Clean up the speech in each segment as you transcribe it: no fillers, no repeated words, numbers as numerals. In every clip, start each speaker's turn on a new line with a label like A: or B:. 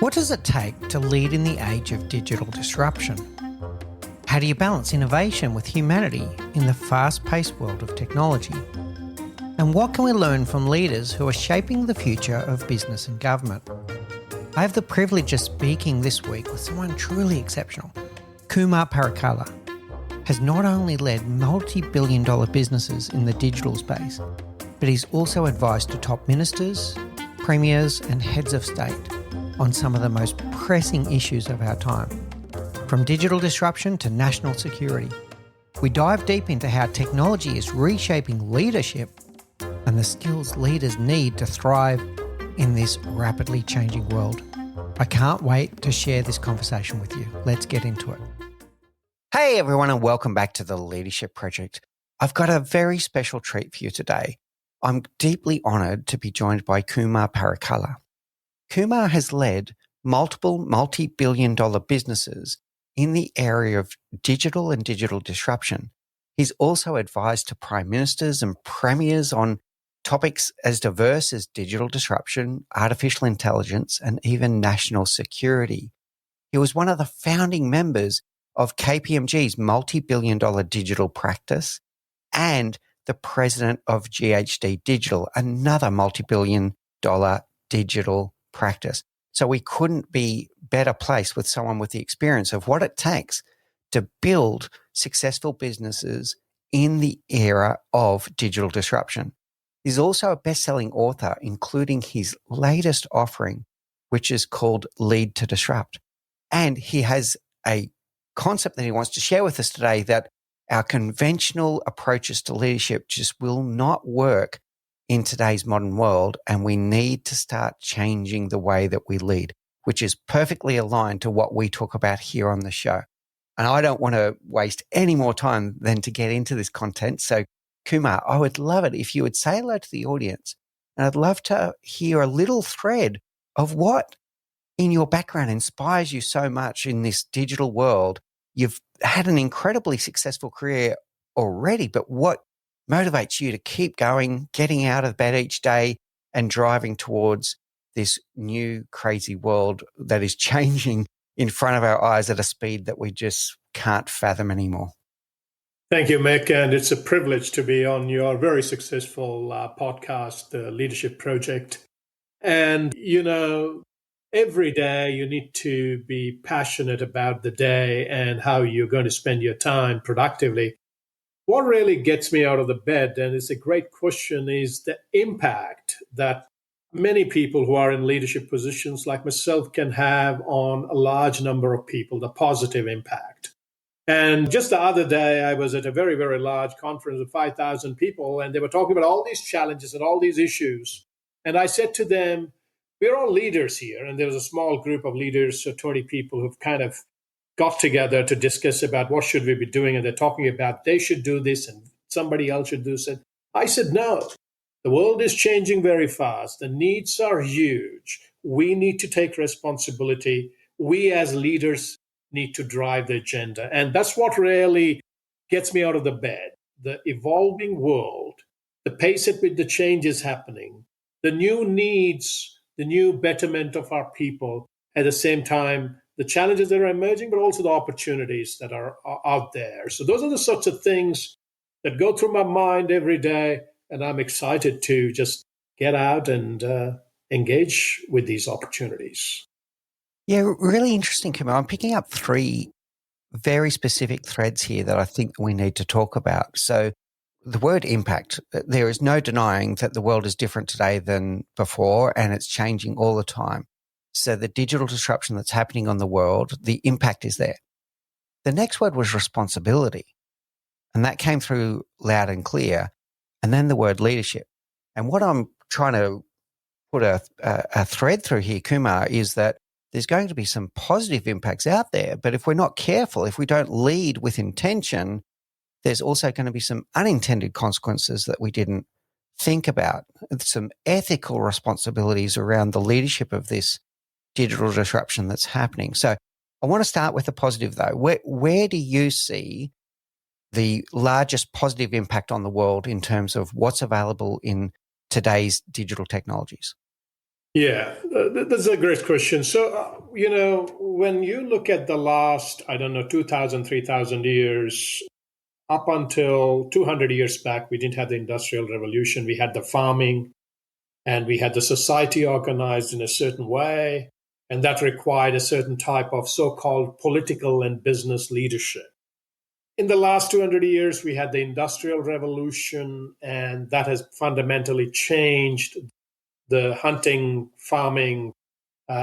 A: What does it take to lead in the age of digital disruption? How do you balance innovation with humanity in the fast-paced world of technology? And what can we learn from leaders who are shaping the future of business and government? I have the privilege of speaking this week with someone truly exceptional. Kumar Parakala has not only led multi-billion dollar businesses in the digital space, but he's also advised to top ministers, premiers and heads of state on some of the most pressing issues of our time. From digital disruption to national security, we dive deep into how technology is reshaping leadership and the skills leaders need to thrive in this rapidly changing world. I can't wait to share this conversation with you. Let's get into it. Hey everyone, and welcome back to the Leadership Project. I've got a very special treat for you today. I'm deeply honoured to be joined by Kumar Parakala. Kumar has led multiple multi-billion dollar businesses in the area of digital and digital disruption. He's also advised to prime ministers and premiers on topics as diverse as digital disruption, artificial intelligence, and even national security. He was one of the founding members of KPMG's multi-billion dollar digital practice and the president of GHD Digital, another multi-billion dollar digital practice. So we couldn't be better placed with someone with the experience of what it takes to build successful businesses in the era of digital disruption. He's also a best-selling author, including his latest offering, which is called Lead to Disrupt. And he has a concept that he wants to share with us today that our conventional approaches to leadership just will not work in today's modern world, and we need to start changing the way that we lead, which is perfectly aligned to what we talk about here on the show. And I don't want to waste any more time than to get into this content. So Kumar, I would love it if you would say hello to the audience, and I'd love to hear a little thread of what in your background inspires you so much in this digital world. You've had an incredibly successful career already, but what motivates you to keep going, getting out of bed each day and driving towards this new crazy world that is changing in front of our eyes at a speed that we just can't fathom anymore?
B: Thank you, Mick. And it's a privilege to be on your very successful podcast, the Leadership Project. And, every day you need to be passionate about the day and how you're going to spend your time productively. What really gets me out of the bed, and it's a great question, is the impact that many people who are in leadership positions like myself can have on a large number of people, the positive impact. And just the other day, I was at a very, very large conference of 5,000 people, and they were talking about all these challenges and all these issues. And I said to them, we're all leaders here. And there was a small group of leaders, so 20 people who've kind of got together to discuss about what should we be doing. And they're talking about they should do this and somebody else should do this. And I said, no, the world is changing very fast. The needs are huge. We need to take responsibility. We as leaders need to drive the agenda. And that's what really gets me out of the bed. The evolving world, the pace at which the change is happening, the new needs, the new betterment of our people, at the same time, the challenges that are emerging, but also the opportunities that are out there. So those are the sorts of things that go through my mind every day. And I'm excited to just get out and engage with these opportunities.
A: Yeah, really interesting, Kumar. I'm picking up three very specific threads here that I think we need to talk about. So the word impact, there is no denying that the world is different today than before, and it's changing all the time. So the digital disruption that's happening on the world, the impact is there. The next word was responsibility, and that came through loud and clear. And then the word leadership. And what I'm trying to put a thread through here, Kumar, is that there's going to be some positive impacts out there. But if we're not careful, if we don't lead with intention, there's also going to be some unintended consequences that we didn't think about, some ethical responsibilities around the leadership of this digital disruption that's happening. So I want to start with the positive, though. Where do you see the largest positive impact on the world in terms of what's available in today's digital technologies?
B: Yeah, that's a great question. So, when you look at the last, I don't know, 2,000, 3,000 years, up until 200 years back, we didn't have the Industrial Revolution. We had the farming and we had the society organized in a certain way. And that required a certain type of so called political and business leadership. In the last 200 years, we had the Industrial Revolution, and that has fundamentally changed the hunting, farming,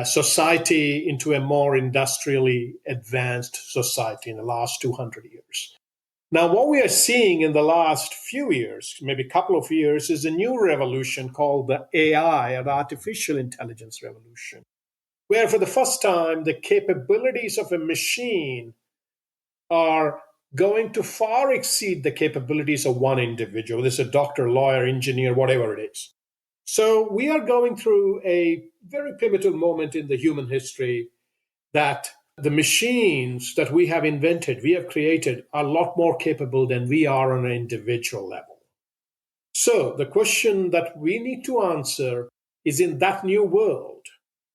B: society into a more industrially advanced society in the last 200 years. Now, what we are seeing in the last few years, maybe a couple of years, is a new revolution called the AI, or artificial intelligence revolution, where for the first time, the capabilities of a machine are going to far exceed the capabilities of one individual. This is a doctor, lawyer, engineer, whatever it is. So we are going through a very pivotal moment in the human history that the machines that we have invented, we have created, are a lot more capable than we are on an individual level. So the question that we need to answer is, in that new world,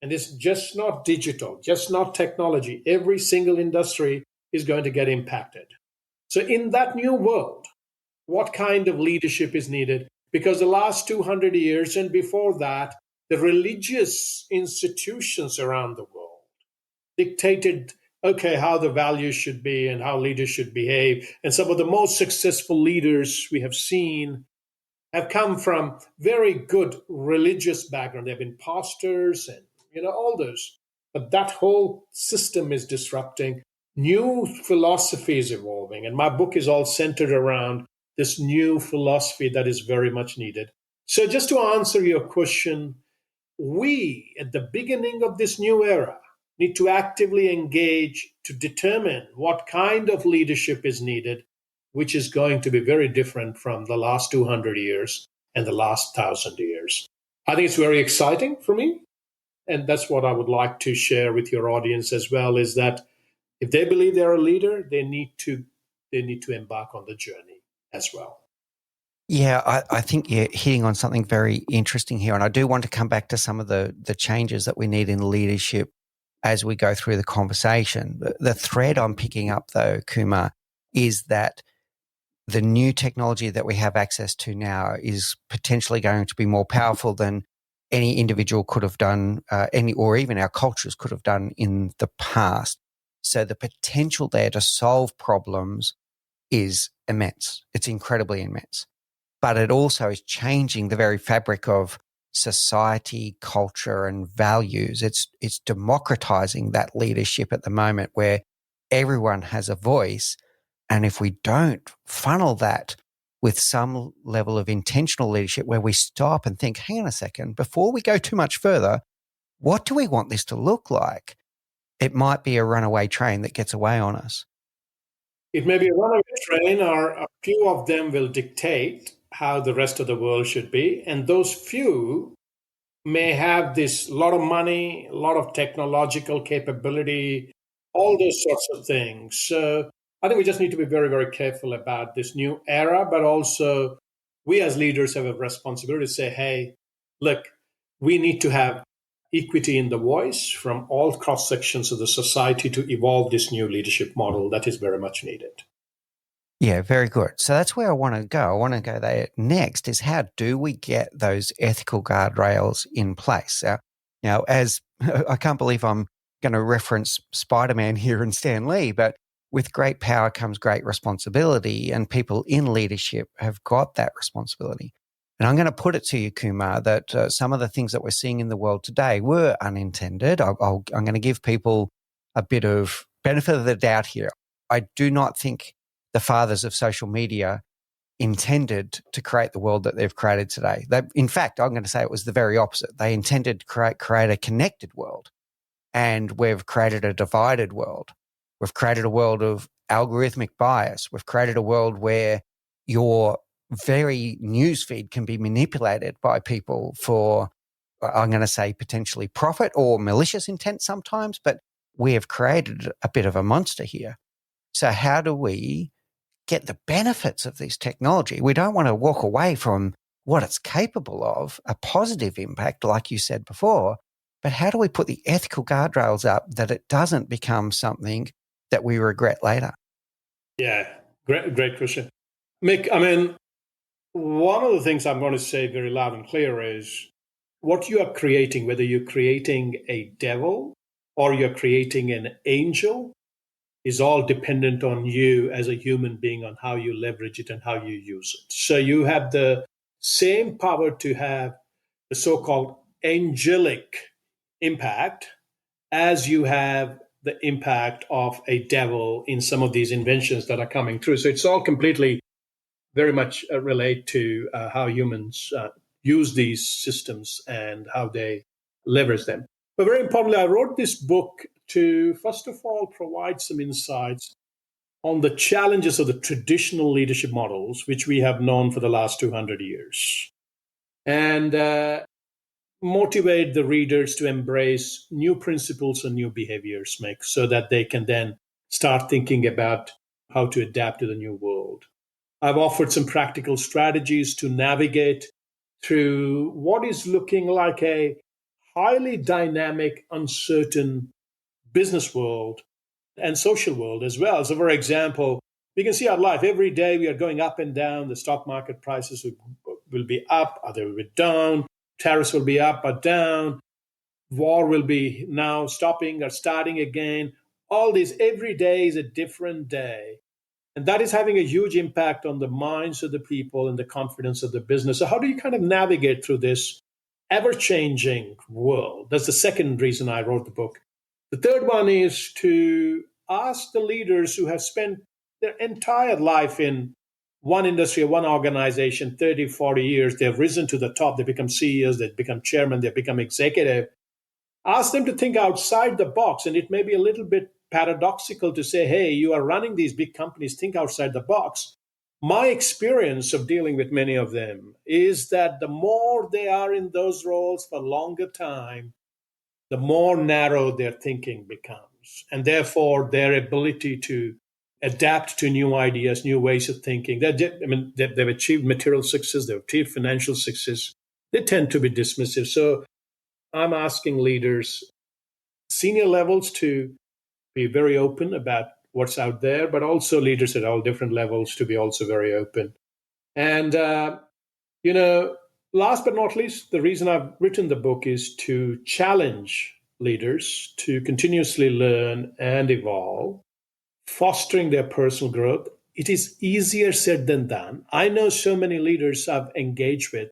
B: and it's just not digital, just not technology, every single industry is going to get impacted. So in that new world, what kind of leadership is needed? Because the last 200 years and before that, the religious institutions around the world dictated, okay, how the values should be and how leaders should behave. And some of the most successful leaders we have seen have come from very good religious background. They've been pastors and all those. But that whole system is disrupting. New philosophy is evolving, and my book is all centered around this new philosophy that is very much needed. So, just to answer your question, we at the beginning of this new era need to actively engage to determine what kind of leadership is needed, which is going to be very different from the last 200 years and the last 1,000 years. I think it's very exciting for me. And that's what I would like to share with your audience as well, is that if they believe they're a leader, they need to embark on the journey as well.
A: Yeah, I think you're hitting on something very interesting here. And I do want to come back to some of the changes that we need in leadership as we go through the conversation. The thread I'm picking up, though, Kumar, is that the new technology that we have access to now is potentially going to be more powerful than any individual could have done, or even our cultures could have done in the past. So the potential there to solve problems is immense. It's incredibly immense. But it also is changing the very fabric of society, culture, and values. It's democratizing that leadership at the moment where everyone has a voice. And if we don't funnel that with some level of intentional leadership where we stop and think, hang on a second, before we go too much further, what do we want this to look like? It might be a runaway train that gets away on us.
B: It may be a runaway train, or a few of them will dictate how the rest of the world should be. And those few may have this lot of money, a lot of technological capability, all those sorts of things. So I think we just need to be very, very careful about this new era, but also we as leaders have a responsibility to say, hey, look, we need to have equity in the voice from all cross sections of the society to evolve this new leadership model that is very much needed.
A: Yeah, very good. So that's where I want to go. I want to go there next is, how do we get those ethical guardrails in place? Now, as I can't believe I'm going to reference Spider-Man here and Stan Lee, but with great power comes great responsibility, and people in leadership have got that responsibility. And I'm going to put it to you, Kumar, that some of the things that we're seeing in the world today were unintended. I'm going to give people a bit of benefit of the doubt here. I do not think the fathers of social media intended to create the world that they've created today. In fact, I'm going to say it was the very opposite. They intended to create a connected world, and we've created a divided world. We've created a world of algorithmic bias. We've created a world where your very newsfeed can be manipulated by people for, I'm going to say, potentially profit or malicious intent sometimes, but we have created a bit of a monster here. So how do we get the benefits of this technology? We don't want to walk away from what it's capable of, a positive impact, like you said before, but how do we put the ethical guardrails up that it doesn't become something that we regret later?
B: Yeah, great question. Mick, I mean, one of the things I'm going to say very loud and clear is what you are creating, whether you're creating a devil or you're creating an angel, is all dependent on you as a human being, on how you leverage it and how you use it. So you have the same power to have the so-called angelic impact as you have the impact of a devil in some of these inventions that are coming through. So it's all completely very much relate to how humans use these systems and how they leverage them. But very importantly, I wrote this book to, first of all, provide some insights on the challenges of the traditional leadership models, which we have known for the last 200 years, and motivate the readers to embrace new principles and new behaviors, make so that they can then start thinking about how to adapt to the new world. I've offered some practical strategies to navigate through what is looking like a highly dynamic, uncertain business world and social world as well. So, for example, we can see our life every day. We are going up and down. The stock market prices will be up, or they will be down. Tariffs will be up or down. War will be now stopping or starting again. All these, every day is a different day. And that is having a huge impact on the minds of the people and the confidence of the business. So, how do you kind of navigate through this ever changing world? That's the second reason I wrote the book. The third one is to ask the leaders who have spent their entire life in one industry or one organization, 30, 40 years, they've risen to the top, they become CEOs, they become chairman, they become executive. Ask them to think outside the box. And it may be a little bit paradoxical to say, hey, you are running these big companies, think outside the box. My experience of dealing with many of them is that the more they are in those roles for longer time, the more narrow their thinking becomes. And therefore, their ability to adapt to new ideas, new ways of thinking. They've achieved material success, they've achieved financial success. They tend to be dismissive. So I'm asking leaders, senior levels, to be very open about what's out there, but also leaders at all different levels to be also very open. And, you know, last but not least, the reason I've written the book is to challenge leaders to continuously learn and evolve, fostering their personal growth. It is easier said than done. I know so many leaders I've engaged with,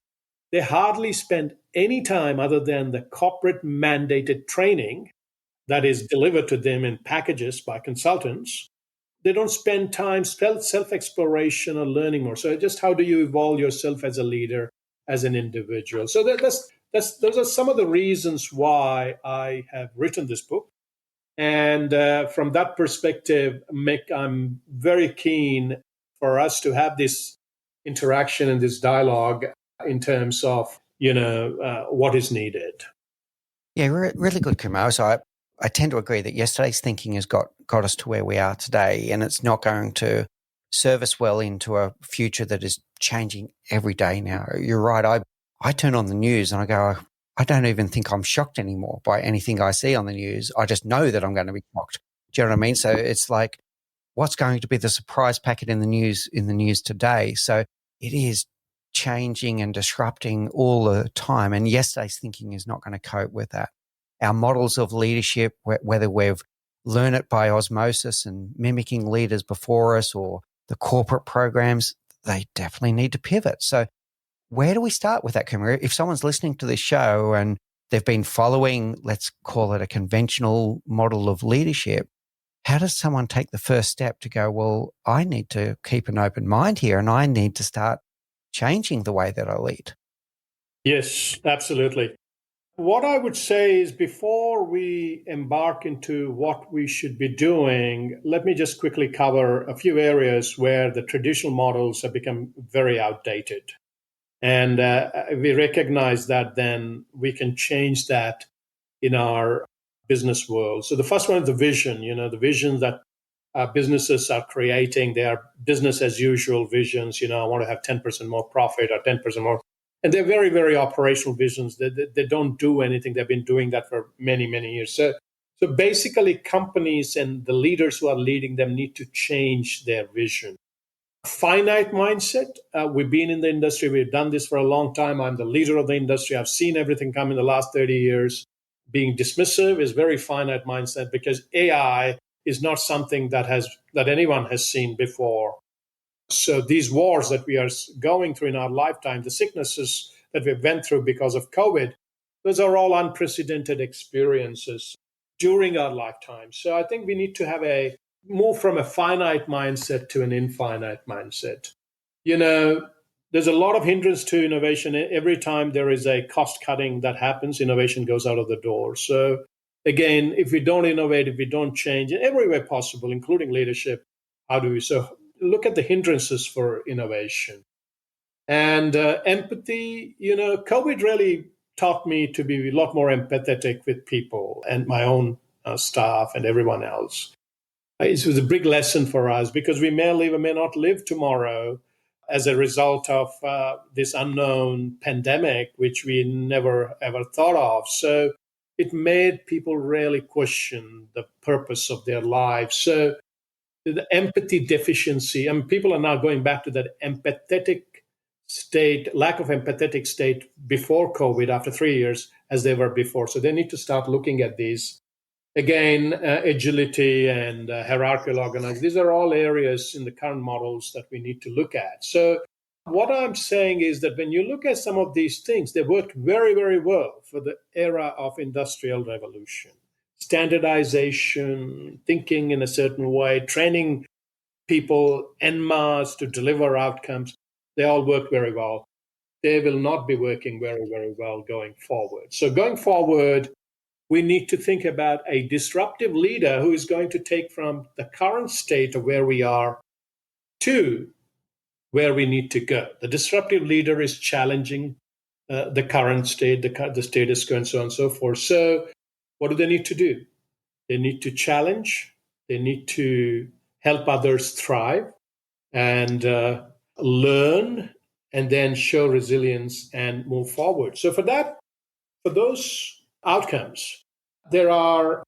B: they hardly spend any time other than the corporate mandated training that is delivered to them in packages by consultants. They don't spend time self-exploration or learning more. So just how do you evolve yourself as a leader, as an individual? So those are some of the reasons why I have written this book. And from that perspective, Mick, I'm very keen for us to have this interaction and this dialogue in terms of, what is needed.
A: Yeah, really good, Kumar. So I tend to agree that yesterday's thinking has got us to where we are today, and it's not going to serve us well into a future that is changing every day now. You're right. I turn on the news and I go, I don't even think I'm shocked anymore by anything I see on the news. I just know that I'm going to be shocked. Do you know what I mean? So it's like, what's going to be the surprise packet in the news today? So it is changing and disrupting all the time. And yesterday's thinking is not going to cope with that. Our models of leadership, whether we've learned it by osmosis and mimicking leaders before us or the corporate programs, they definitely need to pivot. So where do we start with that, Kumar? If someone's listening to this show and they've been following, let's call it a conventional model of leadership, how does someone take the first step to go, well, I need to keep an open mind here and I need to start changing the way that I lead?
B: Yes, absolutely. What I would say is before we embark into what we should be doing, let me just quickly cover a few areas where the traditional models have become very outdated. And we recognize that then we can change that in our business world. So the first one is the vision, the vision that businesses are creating. They are business as usual visions. I want to have 10% more profit or 10% more And they're very, very operational visions. They don't do anything. They've been doing that for many, many years. So basically, companies and the leaders who are leading them need to change their vision. Finite mindset. We've been in the industry. We've done this for a long time. I'm the leader of the industry. I've seen everything come in the last 30 years. Being dismissive is very finite mindset because AI is not something that anyone has seen before. So these wars that we are going through in our lifetime, the sicknesses that we went through because of COVID, those are all unprecedented experiences during our lifetime. So I think we need to have a move from a finite mindset to an infinite mindset. You know, there's a lot of hindrance to innovation. Every time there is a cost cutting that happens, innovation goes out of the door. So again, if we don't innovate, if we don't change in every way possible, including leadership, how do we? So look at the hindrances for innovation. And empathy, COVID really taught me to be a lot more empathetic with people and my own staff and everyone else. It was a big lesson for us because we may live or may not live tomorrow as a result of this unknown pandemic, which we never ever thought of. So it made people really question the purpose of their lives. So the empathy deficiency, I mean, people are now going back to that empathetic state, lack of empathetic state before COVID after 3 years as they were before. So they need to start looking at these. Again, agility and hierarchical organizing, these are all areas in the current models that we need to look at. So what I'm saying is that when you look at some of these things, they worked very, very well for the era of industrial revolution. Standardization, thinking in a certain way, training people en masse to deliver outcomes, they all work very well. They will not be working very, very well going forward. So going forward, we need to think about a disruptive leader who is going to take from the current state of where we are to where we need to go. The disruptive leader is challenging the current state, the status quo, and so on and so forth. So, what do they need to do? They need to challenge, they need to help others thrive and learn, and then show resilience and move forward. So, for those outcomes, there are,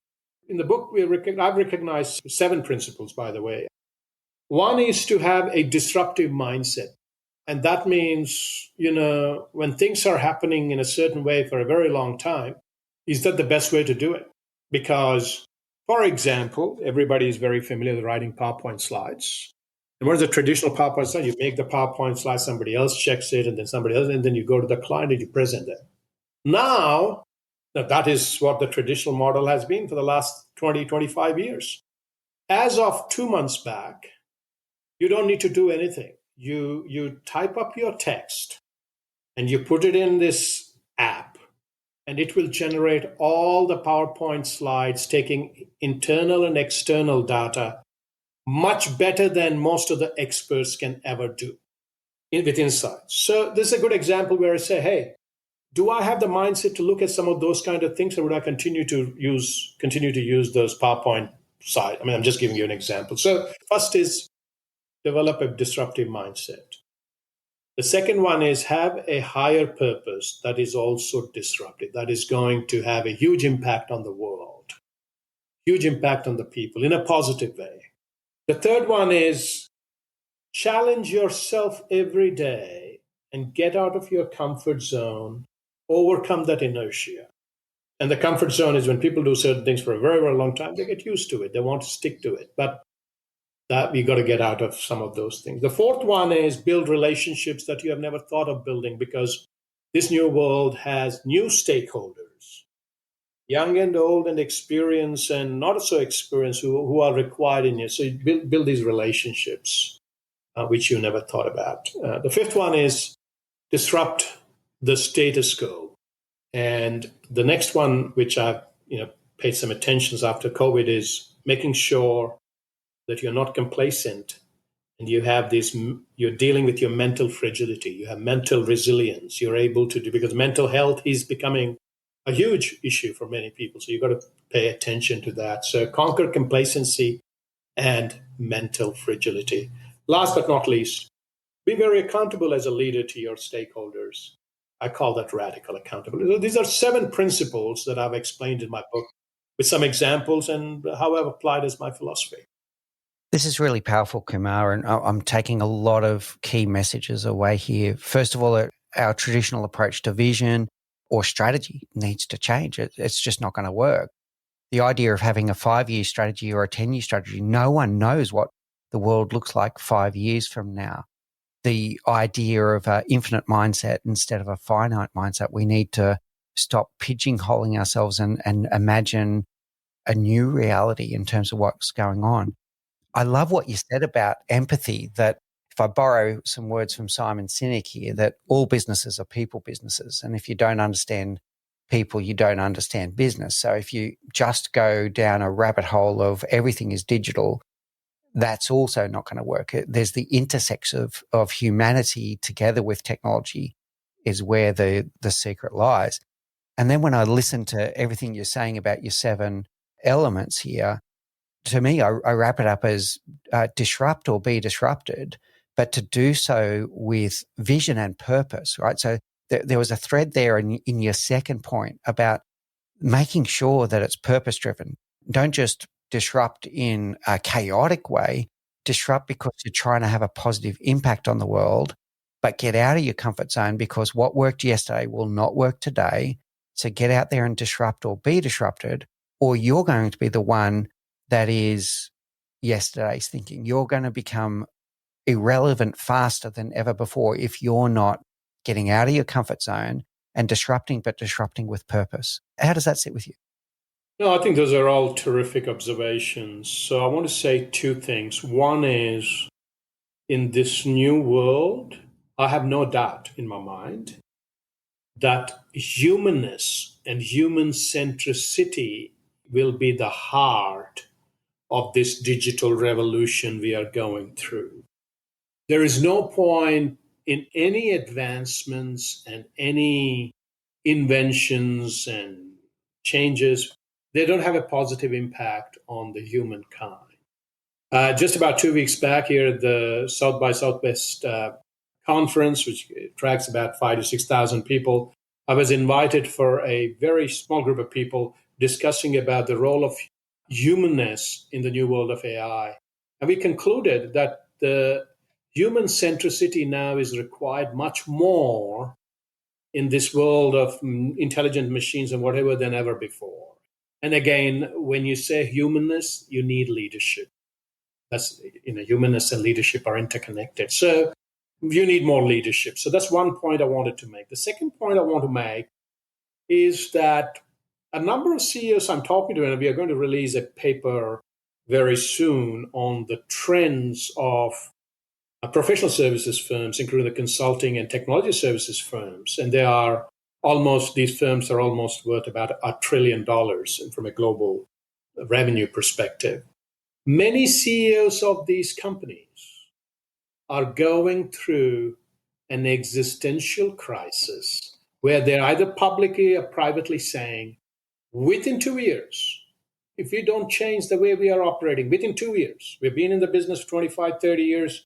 B: in the book, I've recognized 7 principles, by the way. One is to have a disruptive mindset. And that means, when things are happening in a certain way for a very long time, is that the best way to do it? Because, for example, everybody is very familiar with writing PowerPoint slides. And what is a traditional PowerPoint slide? You make the PowerPoint slide, somebody else checks it, and then somebody else, and then you go to the client and you present it. Now, that is what the traditional model has been for the last 20, 25 years. As of 2 months back, you don't need to do anything. You type up your text and you put it in this app, and it will generate all the PowerPoint slides, taking internal and external data much better than most of the experts can ever do with insights. So this is a good example where I say, hey, do I have the mindset to look at some of those kind of things, or would I continue to use those PowerPoint side? I mean, I'm just giving you an example. So first is develop a disruptive mindset. The second one is have a higher purpose that is also disruptive, that is going to have a huge impact on the world, huge impact on the people in a positive way. The third one is challenge yourself every day and get out of your comfort zone, overcome that inertia. And the comfort zone is when people do certain things for a very, very long time, they get used to it. They want to stick to it. But that we got to get out of some of those things. The fourth one is build relationships that you have never thought of building, because this new world has new stakeholders, young and old and experienced and not so experienced, who are required in you. So you build these relationships, which you never thought about. The fifth one is disrupt the status quo. And the next one, which I've paid some attention after COVID, is making sure that you're not complacent, and you're dealing with your mental fragility, you have mental resilience, you're able to do, because mental health is becoming a huge issue for many people. So you've got to pay attention to that. So conquer complacency and mental fragility. Last but not least, be very accountable as a leader to your stakeholders. I call that radical accountability. So these are 7 principles that I've explained in my book with some examples and how I've applied as my philosophy.
A: This is really powerful, Kumar, and I'm taking a lot of key messages away here. First of all, our traditional approach to vision or strategy needs to change. It's just not going to work. The idea of having a 5-year strategy or a 10-year strategy, no one knows what the world looks like 5 years from now. The idea of an infinite mindset instead of a finite mindset, we need to stop pigeonholing ourselves and imagine a new reality in terms of what's going on. I love what you said about empathy, that if I borrow some words from Simon Sinek here, that all businesses are people businesses. And if you don't understand people, you don't understand business. So if you just go down a rabbit hole of everything is digital, that's also not going to work. There's the intersection of humanity together with technology is where the secret lies. And then when I listen to everything you're saying about your 7 elements here, to me, I wrap it up as disrupt or be disrupted, but to do so with vision and purpose, right? So there was a thread there in your second point about making sure that it's purpose driven. Don't just disrupt in a chaotic way, disrupt because you're trying to have a positive impact on the world, but get out of your comfort zone because what worked yesterday will not work today. So get out there and disrupt or be disrupted, or you're going to be the one that is yesterday's thinking. You're going to become irrelevant faster than ever before if you're not getting out of your comfort zone and disrupting, but disrupting with purpose. How does that sit with you?
B: No, I think those are all terrific observations. So I want to say 2 things. One is, in this new world, I have no doubt in my mind that humanness and human centricity will be the heart of this digital revolution we are going through. There is no point in any advancements and any inventions and changes. They don't have a positive impact on the humankind. Just about 2 weeks back here at the South by Southwest conference, which attracts about 5,000 to 6,000 people, I was invited for a very small group of people discussing about the role of humanness in the new world of AI. And we concluded that the human centricity now is required much more in this world of intelligent machines and whatever than ever before. And again, when you say humanness, you need leadership. That's, humanness and leadership are interconnected. So you need more leadership. So that's one point I wanted to make. The second point I want to make is that a number of CEOs I'm talking to, and we are going to release a paper very soon on the trends of professional services firms, including the consulting and technology services firms. And these firms are almost worth about $1 trillion from a global revenue perspective. Many CEOs of these companies are going through an existential crisis where they're either publicly or privately saying, within 2 years, if we don't change the way we are operating, within 2 years, we've been in the business for 25, 30 years,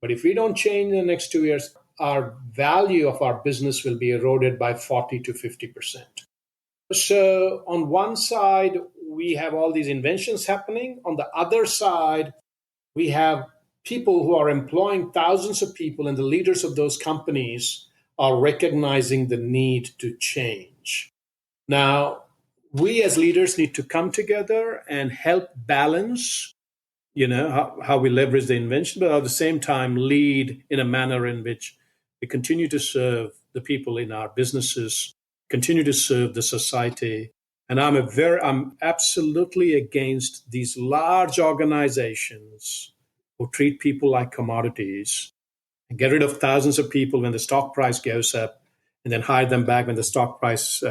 B: but if we don't change in the next 2 years, our value of our business will be eroded by 40 to 50%. So on one side, we have all these inventions happening. On the other side, we have people who are employing thousands of people, and the leaders of those companies are recognizing the need to change. Now, we as leaders need to come together and help balance, how we leverage the invention, but at the same time lead in a manner in which we continue to serve the people in our businesses, continue to serve the society. And I'm absolutely against these large organizations who treat people like commodities and get rid of thousands of people when the stock price goes up, and then hire them back when the stock price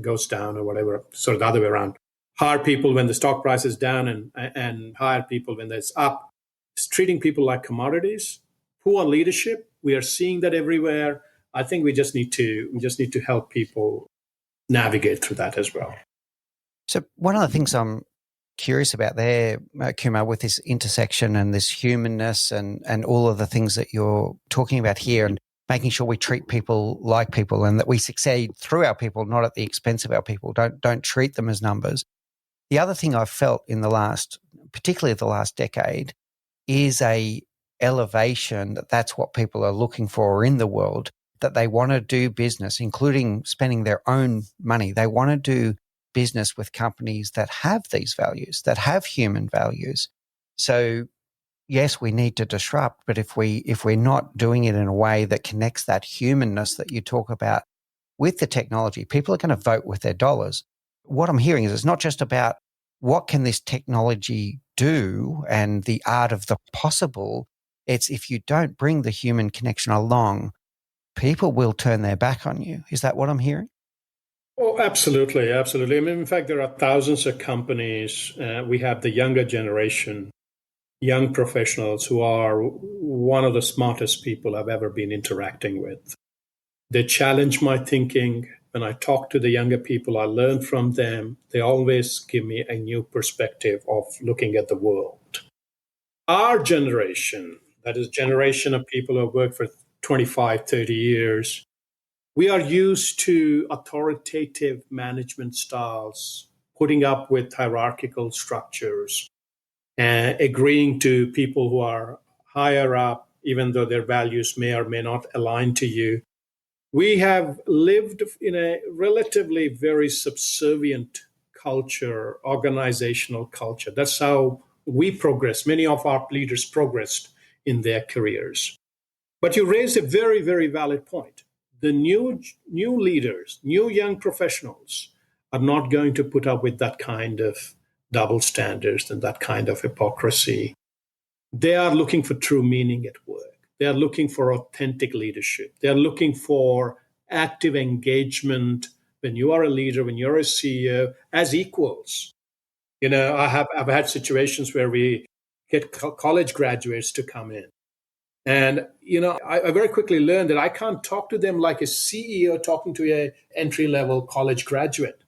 B: goes down or whatever. Sort of the other way around. Hire people when the stock price is down and hire people when it's up. It's treating people like commodities. Poor leadership. We are seeing that everywhere. I think we just need to help people navigate through that as well.
A: So one of the things I'm curious about there, Kumar, with this intersection and this humanness and all of the things that you're talking about here, and making sure we treat people like people and that we succeed through our people, not at the expense of our people. Don't treat them as numbers. The other thing I've felt in particularly the last decade, is a elevation that's what people are looking for in the world, that they want to do business, including spending their own money. They want to do business with companies that have these values, that have human values. So yes, we need to disrupt, but if we're not doing it in a way that connects that humanness that you talk about with the technology, people are going to vote with their dollars. What I'm hearing is it's not just about what can this technology do and the art of the possible. It's if you don't bring the human connection along, people will turn their back on you. Is that what I'm hearing?
B: Oh, absolutely, absolutely. I mean, in fact, there are thousands of companies. We have the younger generation, young professionals who are one of the smartest people I've ever been interacting with. They challenge my thinking. When I talk to the younger people, I learn from them. They always give me a new perspective of looking at the world. Our generation, that is generation of people who have worked for 25, 30 years, we are used to authoritative management styles, putting up with hierarchical structures, and agreeing to people who are higher up, even though their values may or may not align to you. We have lived in a relatively very subservient culture, organizational culture. That's how we progress. Many of our leaders progressed in their careers. But you raised a very, very valid point. The new leaders, new young professionals are not going to put up with that kind of double standards and that kind of hypocrisy. They are looking for true meaning at work. They are looking for authentic leadership. They are looking for active engagement when you are a leader, when you're a CEO, as equals. I've had situations where we get college graduates to come in. And, I very quickly learned that I can't talk to them like a CEO talking to a entry level college graduate.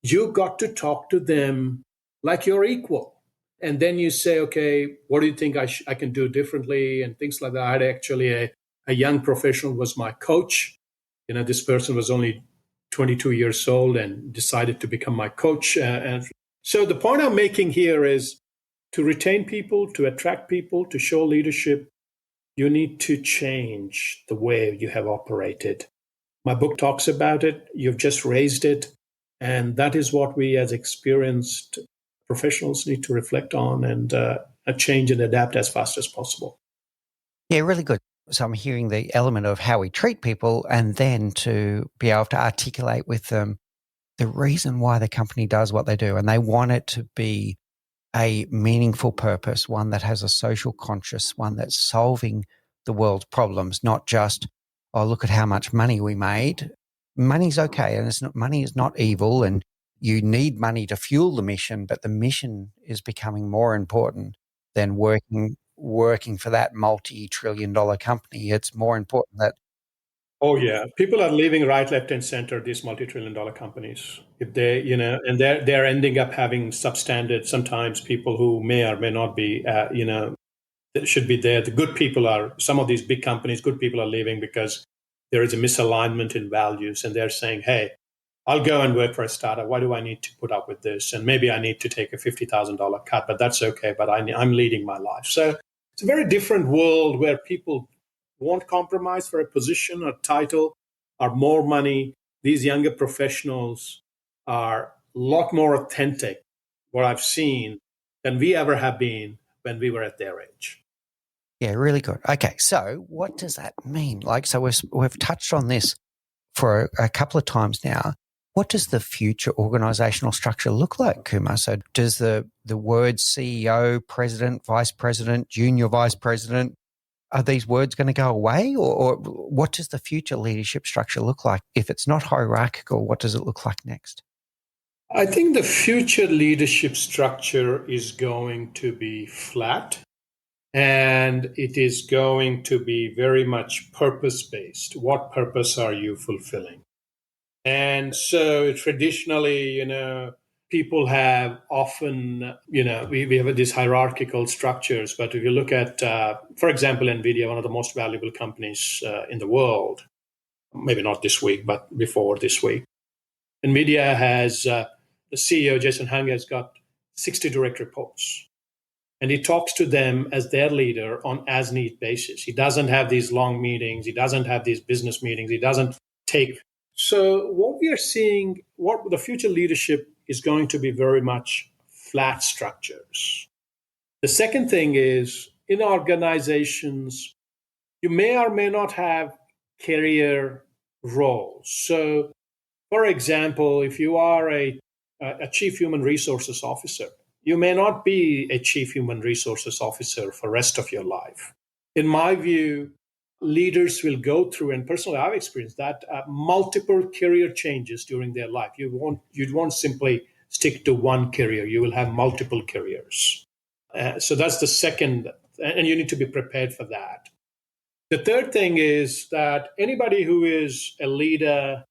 B: You got to talk to them like you're equal. And then you say, okay, what do you think I can do differently and things like that. I had actually a young professional was my coach. This person was only 22 years old and decided to become my coach. And so the point I'm making here is to retain people, to attract people, to show leadership, you need to change the way you have operated. My book talks about it. You've just raised it. And that is what we as experienced professionals need to reflect on and change and adapt as fast as possible.
A: Yeah, really good. So I'm hearing the element of how we treat people and then to be able to articulate with them the reason why the company does what they do. And they want it to be a meaningful purpose, one that has a social conscious, one that's solving the world's problems, not just, oh, look at how much money we made. Money's okay, and money is not evil, and you need money to fuel the mission, but the mission is becoming more important than working for that multi-trillion-dollar company. It's more important that.
B: Oh yeah, people are leaving right, left, and center. These multi-trillion-dollar companies, if they, and they're ending up having substandard. Sometimes people who may or may not be, that should be there. The good people are, some of these big companies, good people are leaving because there is a misalignment in values, and they're saying, "Hey, I'll go and work for a startup. Why do I need to put up with this? And maybe I need to take a $50,000 cut, but that's okay. But I'm leading my life." So it's a very different world where people won't compromise for a position or title or more money. These younger professionals are a lot more authentic, what I've seen, than we ever have been when we were at their age.
A: Yeah, really good. Okay, so what does that mean? So we've touched on this for a couple of times now. What does the future organizational structure look like, Kumar? So does the words CEO, president, vice president, junior vice president, are these words going to go away? Or what does the future leadership structure look like? If it's not hierarchical, what does it look like next?
B: I think the future leadership structure is going to be flat, and it is going to be very much purpose based. What purpose are you fulfilling? And so traditionally, people have often, we have these hierarchical structures. But if you look at, for example, NVIDIA, one of the most valuable companies in the world, maybe not this week, but before this week, NVIDIA has the CEO, Jason Hung, has got 60 direct reports. And he talks to them as their leader on as-need basis. He doesn't have these long meetings. He doesn't have these business meetings. He doesn't take. So what we are seeing, what the future leadership is going to be very much flat structures. The second thing is, in organizations, you may or may not have career roles. So, for example, if you are a chief human resources officer, you may not be a chief human resources officer for the rest of your life. In my view, leaders will go through, and personally I've experienced that, multiple career changes during their life. You won't simply stick to one career. You will have multiple careers. So that's the second, and you need to be prepared for that. The third thing is that anybody who is a leader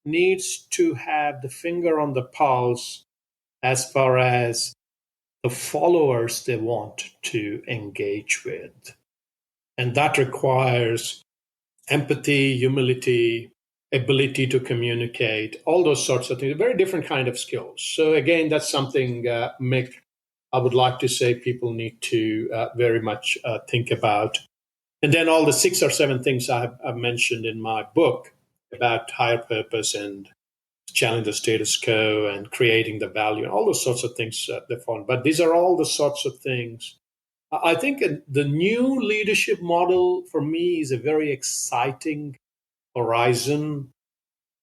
B: needs to have the finger on the pulse as far as the followers they want to engage with. And that requires empathy, humility, ability to communicate, all those sorts of things, very different kind of skills. So again, that's something, Mick, I would like to say people need to very much think about. And then all the 6 or 7 things I've mentioned in my book about higher purpose and challenge the status quo and creating the value, all those sorts of things they fall. But these are all the sorts of things. I think the new leadership model for me is a very exciting horizon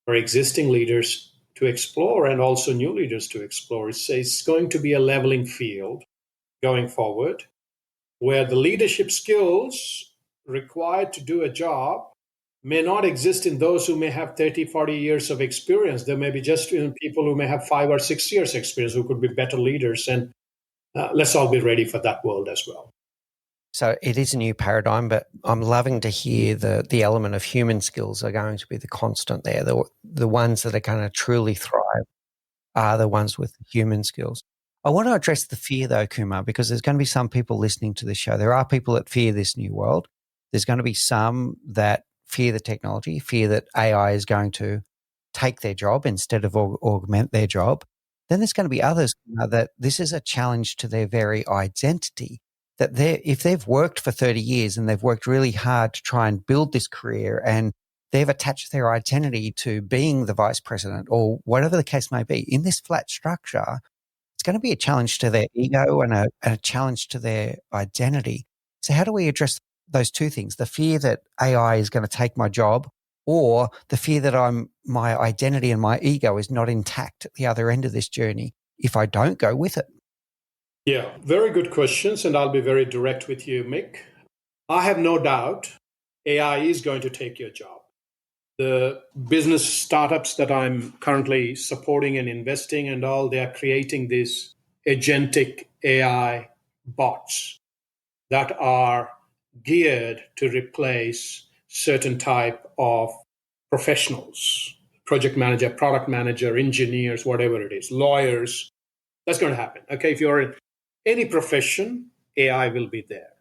B: for existing leaders to explore and also new leaders to explore. It's going to be a leveling field going forward where the leadership skills required to do a job may not exist in those who may have 30, 40 years of experience. There may be just people who may have 5 or 6 years experience who could be better leaders. And let's all be ready for that world as well.
A: So it is a new paradigm, but I'm loving to hear the element of human skills are going to be the constant there. The ones that are going to truly thrive are the ones with human skills. I want to address the fear though, Kumar, because there's going to be some people listening to this show. There are people that fear this new world. There's going to be some that fear the technology, fear that AI is going to take their job instead of augment their job. Then there's going to be others that this is a challenge to their very identity, that if they've worked for 30 years and they've worked really hard to try and build this career and they've attached their identity to being the vice president or whatever the case may be, in this flat structure, it's going to be a challenge to their ego and a challenge to their identity. So how do we address those two things? The fear that AI is going to take my job, or the fear that my identity and my ego is not intact at the other end of this journey if I don't go with it?
B: Yeah, very good questions. And I'll be very direct with you, Mick. I have no doubt AI is going to take your job. The business startups that I'm currently supporting and investing and all, they are creating these agentic AI bots that are geared to replace certain type of professionals, project manager, product manager, engineers, whatever it is, lawyers. That's going to happen. Okay, if you're in any profession, AI will be there.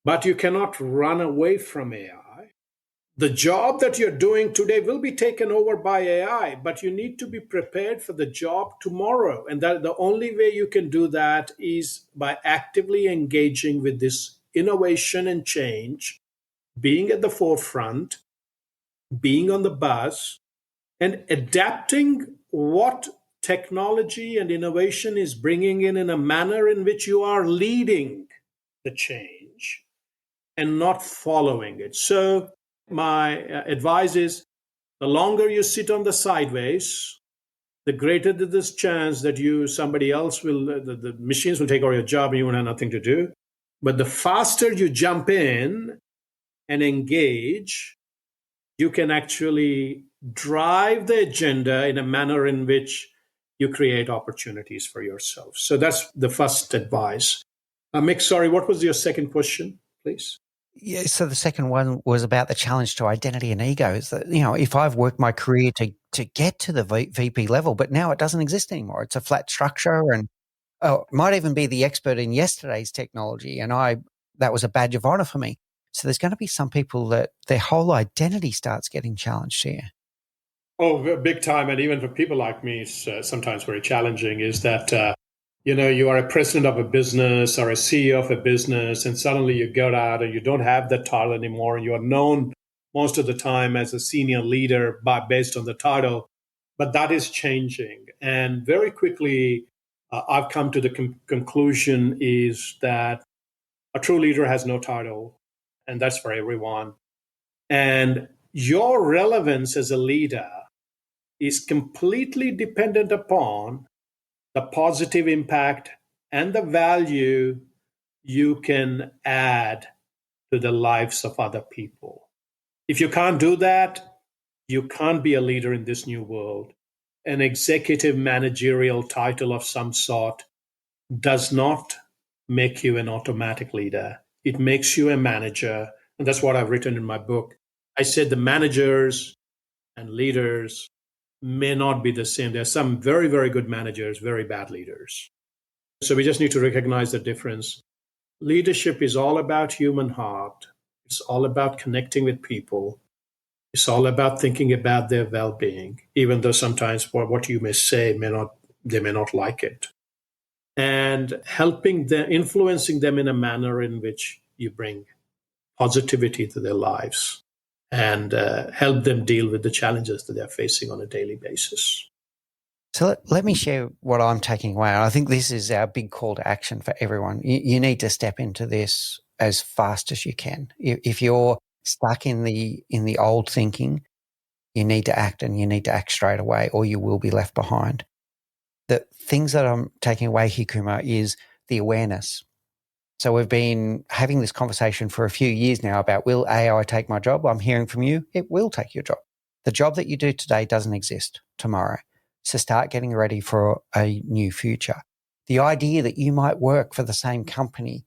B: But you cannot run away from AI. The job that you're doing today will be taken over by AI, but you need to be prepared for the job tomorrow. And that the only way you can do that is by actively engaging with this innovation and change, being at the forefront, being on the bus, and adapting what technology and innovation is bringing in a manner in which you are leading the change and not following it. So my advice is the longer you sit on the sideways, the greater this chance that somebody else will, the machines will take over your job and you will have nothing to do. But the faster you jump in and engage, you can actually drive the agenda in a manner in which you create opportunities for yourself. So that's the first advice. Mick, sorry, what was your second question, please?
A: Yeah, so the second one was about the challenge to identity and ego. Is that, if I've worked my career to get to the VP level, but now it doesn't exist anymore. It's a flat structure, and might even be the expert in yesterday's technology, and that was a badge of honor for me. So there's going to be some people that their whole identity starts getting challenged here.
B: Oh, big time. And even for people like me, it's sometimes very challenging is that, you are a president of a business or a CEO of a business, and suddenly you go out and you don't have that title anymore. And you are known most of the time as a senior leader based on the title. But that is changing. And very quickly, I've come to the conclusion is that a true leader has no title, and that's for everyone. And your relevance as a leader is completely dependent upon the positive impact and the value you can add to the lives of other people. If you can't do that, you can't be a leader in this new world. An executive managerial title of some sort does not make you an automatic leader. It makes you a manager. And that's what I've written in my book. I said the managers and leaders may not be the same. There are some very, very good managers, very bad leaders. So we just need to recognize the difference. Leadership is all about human heart. It's all about connecting with people. It's all about thinking about their well-being, even though sometimes what you may say they may not like it. And helping them, influencing them in a manner in which you bring positivity to their lives and help them deal with the challenges that they're facing on a daily basis.
A: So let me share what I'm taking away. I think this is our big call to action for everyone. You need to step into this as fast as you can. If you're stuck in the old thinking, you need to act, and you need to act straight away, or you will be left behind. The things that I'm taking away here, Kumar, is the awareness. So we've been having this conversation for a few years now about, will AI take my job? I'm hearing from you, it will take your job. The job that you do today doesn't exist tomorrow. So start getting ready for a new future. The idea that you might work for the same company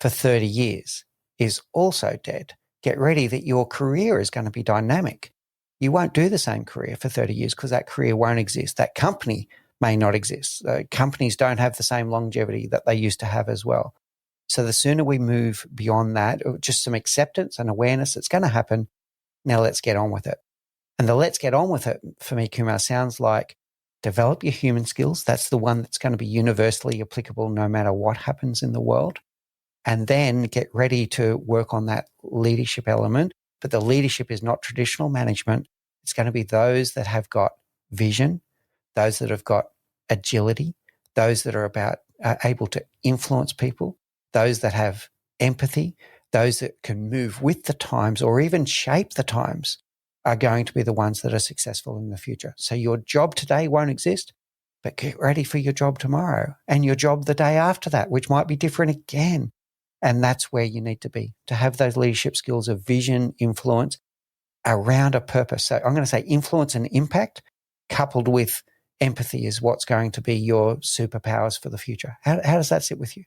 A: for 30 years is also dead. Get ready that your career is going to be dynamic. You won't do the same career for 30 years because that career won't exist. That company may not exist. Companies don't have the same longevity that they used to have as well. So the sooner we move beyond that, just some acceptance and awareness, it's going to happen. Now let's get on with it. And the let's get on with it for me, Kumar, sounds like develop your human skills. That's the one that's going to be universally applicable no matter what happens in the world. And then get ready to work on that leadership element. But the leadership is not traditional management. It's going to be those that have got vision, those that have got agility, those that are able to influence people, those that have empathy, those that can move with the times or even shape the times are going to be the ones that are successful in the future. So your job today won't exist, but get ready for your job tomorrow and your job the day after that, which might be different again. And that's where you need to be, to have those leadership skills of vision, influence around a purpose. So I'm going to say influence and impact coupled with empathy is what's going to be your superpowers for the future. How does that sit with you?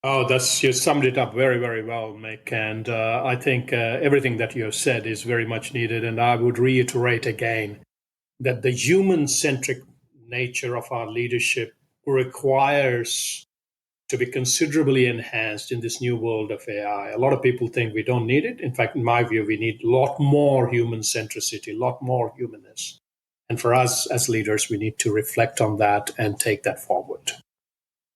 B: Oh, you summed it up very, very well, Mick. And I think everything that you have said is very much needed. And I would reiterate again that the human centric nature of our leadership requires to be considerably enhanced in this new world of AI. A lot of people think we don't need it. In fact, in my view, we need a lot more human centricity, a lot more humanness. And for us as leaders, we need to reflect on that and take that forward.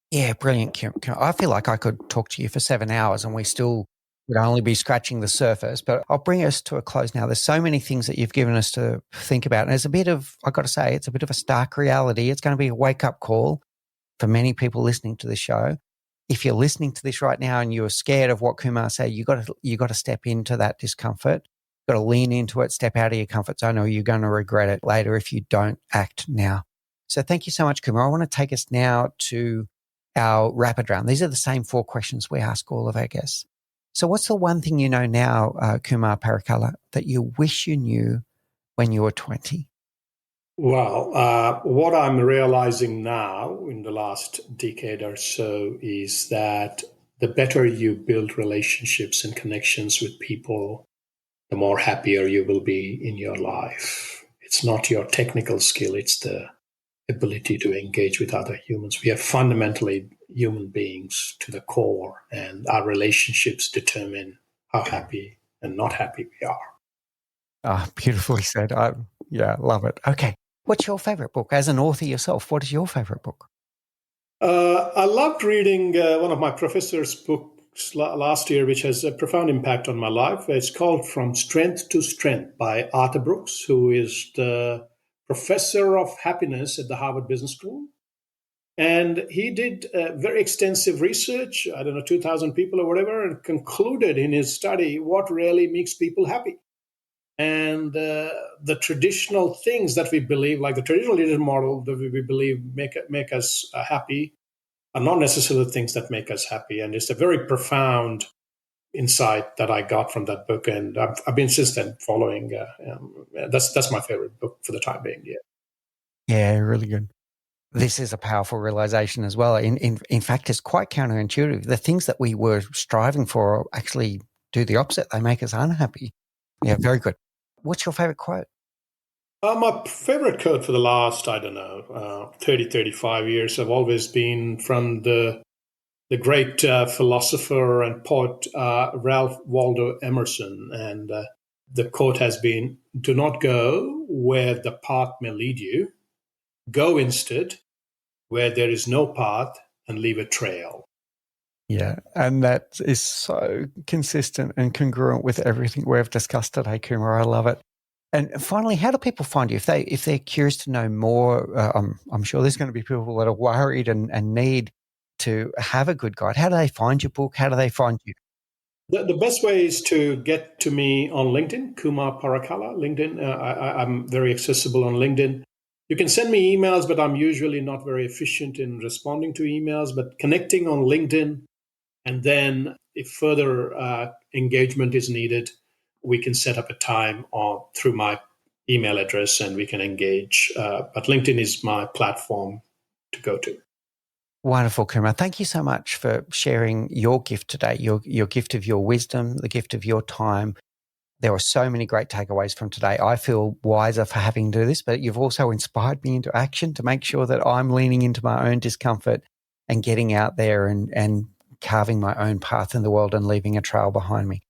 A: Yeah, brilliant, Kim. I feel like I could talk to you for 7 hours and we still would only be scratching the surface, but I'll bring us to a close now. There's so many things that you've given us to think about. And there's a bit of, I've got to say, it's a bit of a stark reality. It's going to be a wake-up call for many people listening to the show. If you're listening to this right now and you're scared of what Kumar said, you got to step into that discomfort. You've got to lean into it, step out of your comfort zone, or you're going to regret it later if you don't act now. So thank you so much, Kumar. I want to take us now to our rapid round. These are the same 4 questions we ask all of our guests. So what's the one thing you know now, Kumar Parakala, that you wish you knew when you were 20?
B: Well, what I'm realizing now in the last decade or so is that the better you build relationships and connections with people, the more happier you will be in your life. It's not your technical skill, it's the ability to engage with other humans. We are fundamentally human beings to the core, and our relationships determine how happy and not happy we are.
A: Beautifully said. Love it. Okay. What's your favorite book? As an author yourself, what is your favorite book?
B: I loved reading one of my professor's books last year, which has a profound impact on my life. It's called From Strength to Strength by Arthur Brooks, who is the professor of happiness at the Harvard Business School. And he did very extensive research, 2,000 people or whatever, and concluded in his study what really makes people happy. And the traditional things that we believe, like the traditional leadership model that we believe make us happy, are not necessarily the things that make us happy. And it's a very profound insight that I got from that book, and I've been since then following. That's my favorite book for the time being.
A: Yeah, really good. This is a powerful realization as well. In fact, it's quite counterintuitive. The things that we were striving for actually do the opposite. They make us unhappy. Yeah, very good. What's your favorite quote?
B: My favorite quote for the last, 30, 35 years have always been from the great philosopher and poet Ralph Waldo Emerson. And the quote has been, "Do not go where the path may lead you. Go instead where there is no path and leave a trail."
A: Yeah, and that is so consistent and congruent with everything we've discussed today, Kumar. I love it. And finally, how do people find you if they're curious to know more? I'm sure there's going to be people that are worried and need to have a good guide. How do they find your book? How do they find you?
B: The best way is to get to me on LinkedIn, Kumar Parakala. LinkedIn, I'm very accessible on LinkedIn. You can send me emails, but I'm usually not very efficient in responding to emails. But connecting on LinkedIn, and then if further engagement is needed, we can set up a time through my email address and we can engage. But LinkedIn is my platform to go to.
A: Wonderful, Kumar. Thank you so much for sharing your gift today, your gift of your wisdom, the gift of your time. There were so many great takeaways from today. I feel wiser for having to do this, but you've also inspired me into action to make sure that I'm leaning into my own discomfort and getting out there and carving my own path in the world and leaving a trail behind me.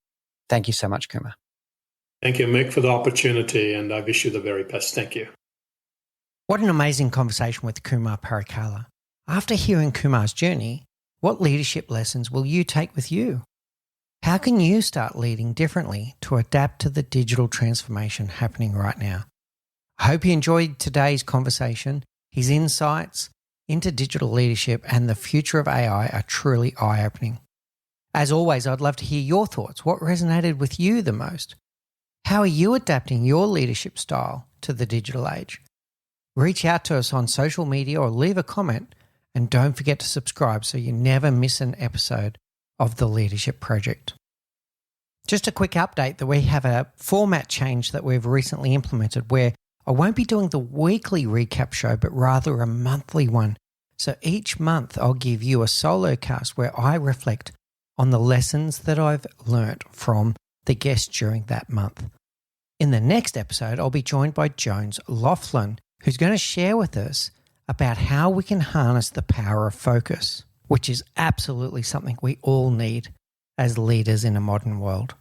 A: Thank you so much, Kumar.
B: Thank you, Mick, for the opportunity, and I wish you the very best. Thank you.
A: What an amazing conversation with Kumar Parakala. After hearing Kumar's journey, what leadership lessons will you take with you? How can you start leading differently to adapt to the digital transformation happening right now? I hope you enjoyed today's conversation. His insights into digital leadership and the future of AI are truly eye-opening. As always, I'd love to hear your thoughts. What resonated with you the most? How are you adapting your leadership style to the digital age? Reach out to us on social media or leave a comment, and don't forget to subscribe so you never miss an episode of the Leadership Project. Just a quick update that we have a format change that we've recently implemented where I won't be doing the weekly recap show, but rather a monthly one. So each month I'll give you a solo cast where I reflect on the lessons that I've learnt from the guests during that month. In the next episode, I'll be joined by Jones Laughlin, who's going to share with us about how we can harness the power of focus, which is absolutely something we all need as leaders in a modern world.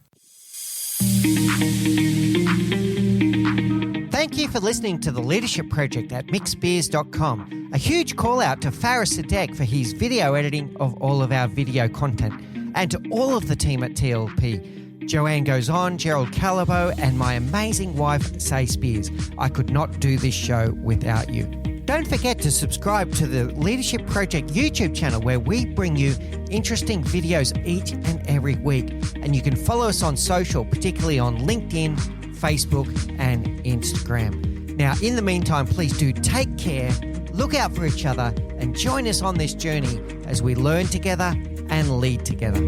A: Thank you for listening to The Leadership Project at mixbeers.com. A huge call out to Faris Sadek for his video editing of all of our video content, and to all of the team at TLP. Joanne Goes On, Gerald Calabo, and my amazing wife, Say Spears. I could not do this show without you. Don't forget to subscribe to the Leadership Project YouTube channel where we bring you interesting videos each and every week. And you can follow us on social, particularly on LinkedIn, Facebook, and Instagram. Now, in the meantime, please do take care, look out for each other, and join us on this journey as we learn together and lead together.